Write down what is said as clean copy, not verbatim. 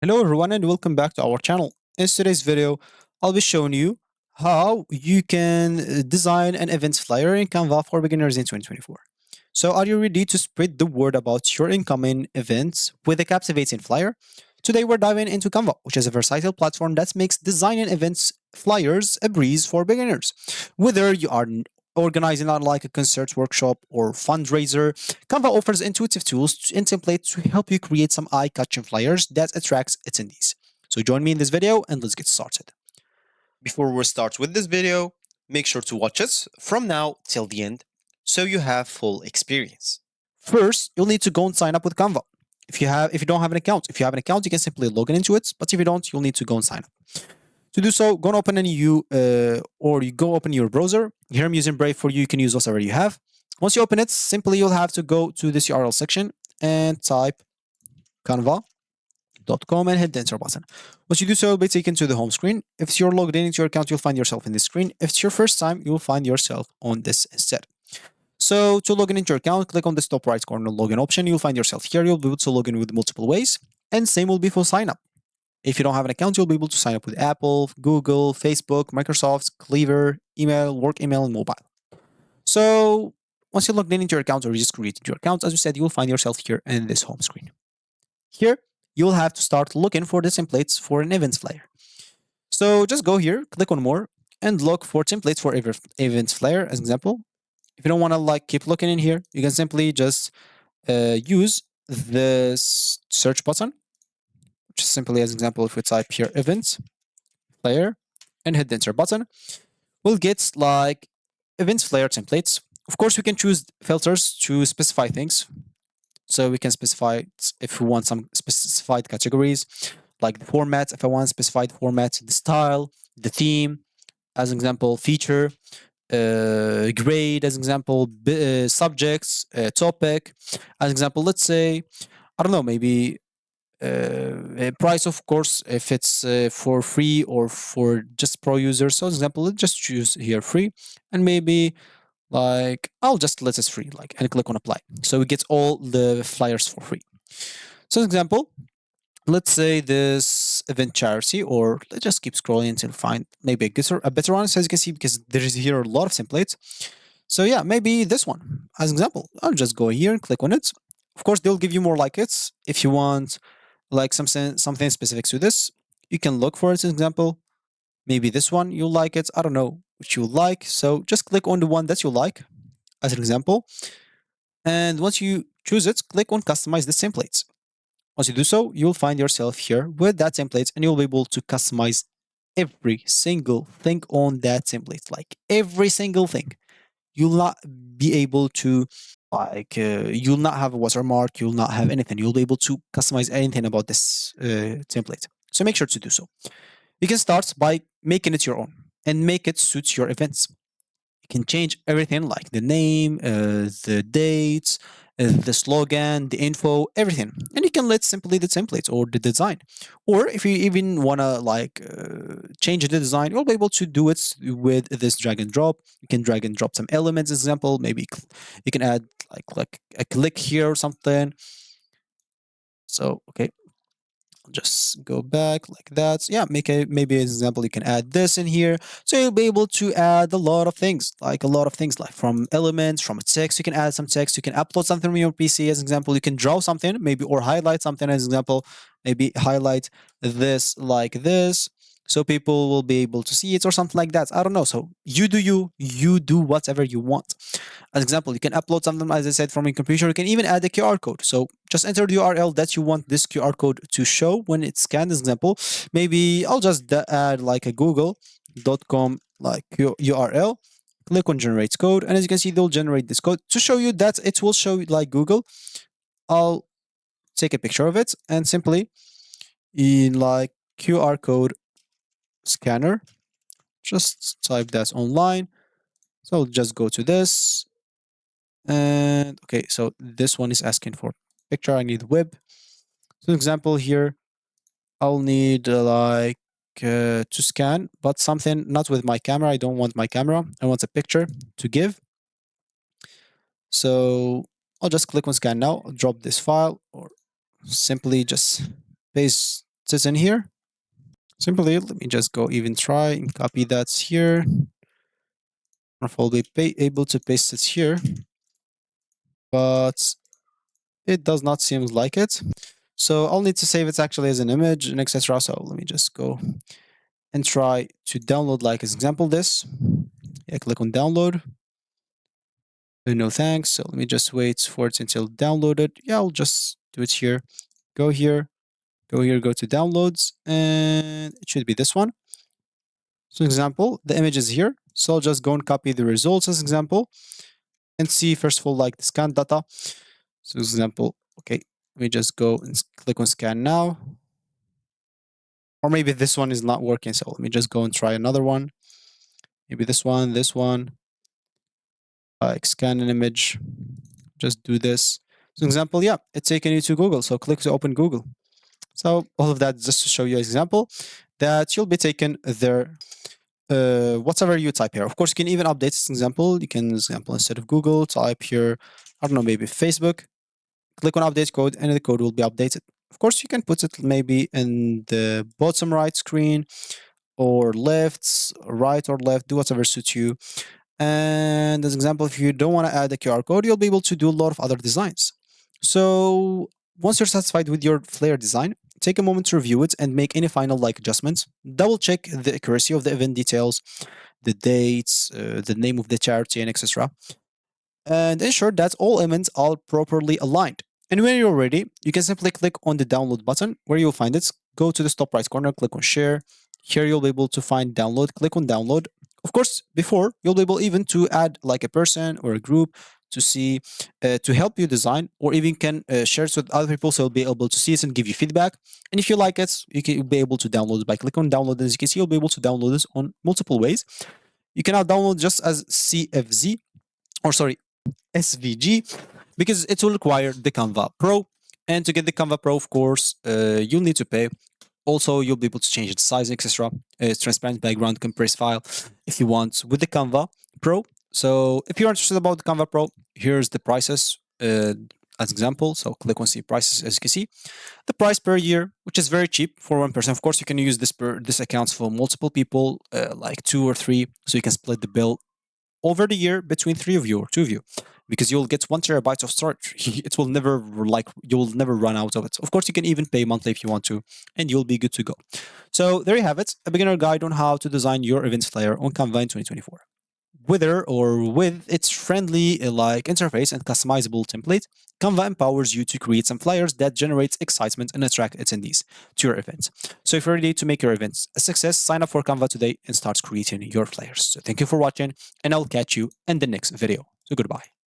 Hello everyone and welcome back to our channel. In today's video, I'll be showing you how you can design an events flyer in Canva for beginners in 2024. So are you ready to spread the word about your incoming events with a captivating flyer? Today we're diving into Canva, which is a versatile platform that makes designing events flyers a breeze for beginners. Whether you are organizing on like a concert workshop or fundraiser, Canva offers intuitive tools and templates to help you create some eye-catching flyers that attracts attendees. So join me in this video and let's get started. Before we start with this video, make sure to watch us from now till the end so you have full experience. First, you'll need to go and sign up with Canva. If you don't have an account, if you have an account, you can simply log in into it. But if you don't, you'll need to go and sign up. To do so, go and open a new or you go open your browser. Here I'm using Brave for you. You can use whatever you have. Once you open it, simply you'll have to go to this URL section and type canva.com and hit the enter button. Once you do so, you'll be taken to the home screen. If you're logged in into your account, you'll find yourself in this screen. If it's your first time, you'll find yourself on this instead. So to log in into your account, click on this top right corner login option. You'll find yourself here. You'll be able to log in with multiple ways. And same will be for sign up. If you don't have an account, you'll be able to sign up with Apple, Google, Facebook, Microsoft, Cleaver, email, work email, and mobile. So once you're logged in into your account or you just created your account, as we said, you'll find yourself here in this home screen. Here, you'll have to start looking for the templates for an events flyer. So just go here, click on more, and look for templates for events flyer as example. If you don't want to like keep looking in here, you can simply just use this search button, which is simply as example, if we type here events flyer and hit the enter button, we'll get like events flyer templates. Of course, we can choose filters to specify things. So we can specify if we want some specified categories, like the format, if I want specified format, the style, the theme, as an example, feature, grade, as an example, subjects, topic, as an example, let's say, I don't know, maybe price, of course, if it's for free or for just pro users. So, as an example, let's just choose here free and maybe like I'll just let it free, like, and click on apply. So we get all the flyers for free. So, as an example, let's say this event charity, or let's just keep scrolling until find maybe a better one. So as you can see, because there is here a lot of templates. So yeah, maybe this one as an example. I'll just go here and click on it. Of course, they'll give you more like it. If you want like something specific to this, you can look for it as an example. Maybe this one you'll like it. I don't know which you like. So just click on the one that you like as an example. And once you choose it, click on customize the templates. Once you do so, you'll find yourself here with that template and you'll be able to customize every single thing on that template. Like every single thing. You'll not be able to you'll not have a watermark, you'll not have anything. You'll be able to customize anything about this template. So make sure to do so. You can start by making it your own and make it suit your events. You can change everything like the name, the dates, the slogan, the info, everything. And you can let simply the template or the design. Or if you even want to change the design, you'll be able to do it with this drag and drop. You can drag and drop some elements, example, maybe you can add like a click here or something. So, okay, just go back like that. Yeah, make a maybe an example. You can add this in here, so you'll be able to add a lot of things, like from elements, from text. You can add some text. You can upload something from your PC as an example. You can draw something, maybe, or highlight something as an example. Maybe highlight this like this, so people will be able to see it or something like that. I don't know. So you do you do whatever you want. As example, you can upload something, as I said, from your computer. You can even add a QR code. So just enter the URL that you want this QR code to show when it's scanned. As example, maybe I'll just add like a google.com like URL. Click on generate code, and as you can see, they'll generate this code to show you that it will show like Google. I'll take a picture of it and simply in like QR code scanner, just type that online. So I'll just go to this. And okay, so this one is asking for picture. I need web. So example here, I'll need to scan, but something not with my camera. I don't want my camera. I want a picture to give. So I'll just click on scan now. I'll drop this file or simply just paste it in here. Simply, let me just go even try and copy that here. If I'll be able to paste it here, but it does not seem like it. So I'll need to save it actually as an image and etc. So let me just go and try to download like as example this. Yeah, click on download. No thanks. So let me just wait for it until downloaded. Yeah, I'll just do it here. Go here, go here, go to downloads, and it should be this one. So example, the image is here. So I'll just go and copy the results as example and see first of all like the scan data. So example, okay, let me just go and click on scan now. Or maybe this one is not working. So let me just go and try another one. Maybe this one, like scan an image, just do this. So example, yeah, it's taking you to Google. So click to open Google. So all of that just to show you an example that you'll be taken there. Whatever you type here. Of course, you can even update this example. You can, example, instead of Google, type here, I don't know, maybe Facebook. Click on update code and the code will be updated. Of course, you can put it maybe in the bottom right screen or left, right or left, do whatever suits you. And as example, if you don't want to add a QR code, you'll be able to do a lot of other designs. So once you're satisfied with your flare design, take a moment to review it and make any final like adjustments. Double check the accuracy of the event details, the dates, the name of the charity, and etc. And ensure that all elements are properly aligned. And when you're ready, you can simply click on the download button where you'll find it. Go to the top right corner, click on share. Here you'll be able to find download, click on download. Of course, before you'll be able even to add like a person or a group to see, to help you design, or even can share it with other people so you'll be able to see it and give you feedback. And if you like it, you can be able to download it by clicking on download. As you can see, you'll be able to download this on multiple ways. You can now download just as CFZ, or sorry, SVG, because it will require the Canva Pro. And to get the Canva Pro, of course, you'll need to pay. Also, you'll be able to change the size, etc. It's transparent background compressed file if you want with the Canva Pro. So if you're interested about the Canva Pro, here's the prices as example. So click on see prices. As you can see, the price per year, which is very cheap for one person. Of course, you can use this accounts for multiple people, like 2 or 3, so you can split the bill over the year between 3 of you or 2 of you, because you'll get 1 terabyte of storage. It will never, like, you'll never run out of it. Of course, you can even pay monthly if you want to, and you'll be good to go. So there you have it, a beginner guide on how to design your events flyer on Canva in 2024. Whether or with its friendly like interface and customizable template, Canva empowers you to create some flyers that generate excitement and attract attendees to your event. So if you're ready to make your events a success, sign up for Canva today and start creating your flyers. So thank you for watching, and I'll catch you in the next video. So goodbye.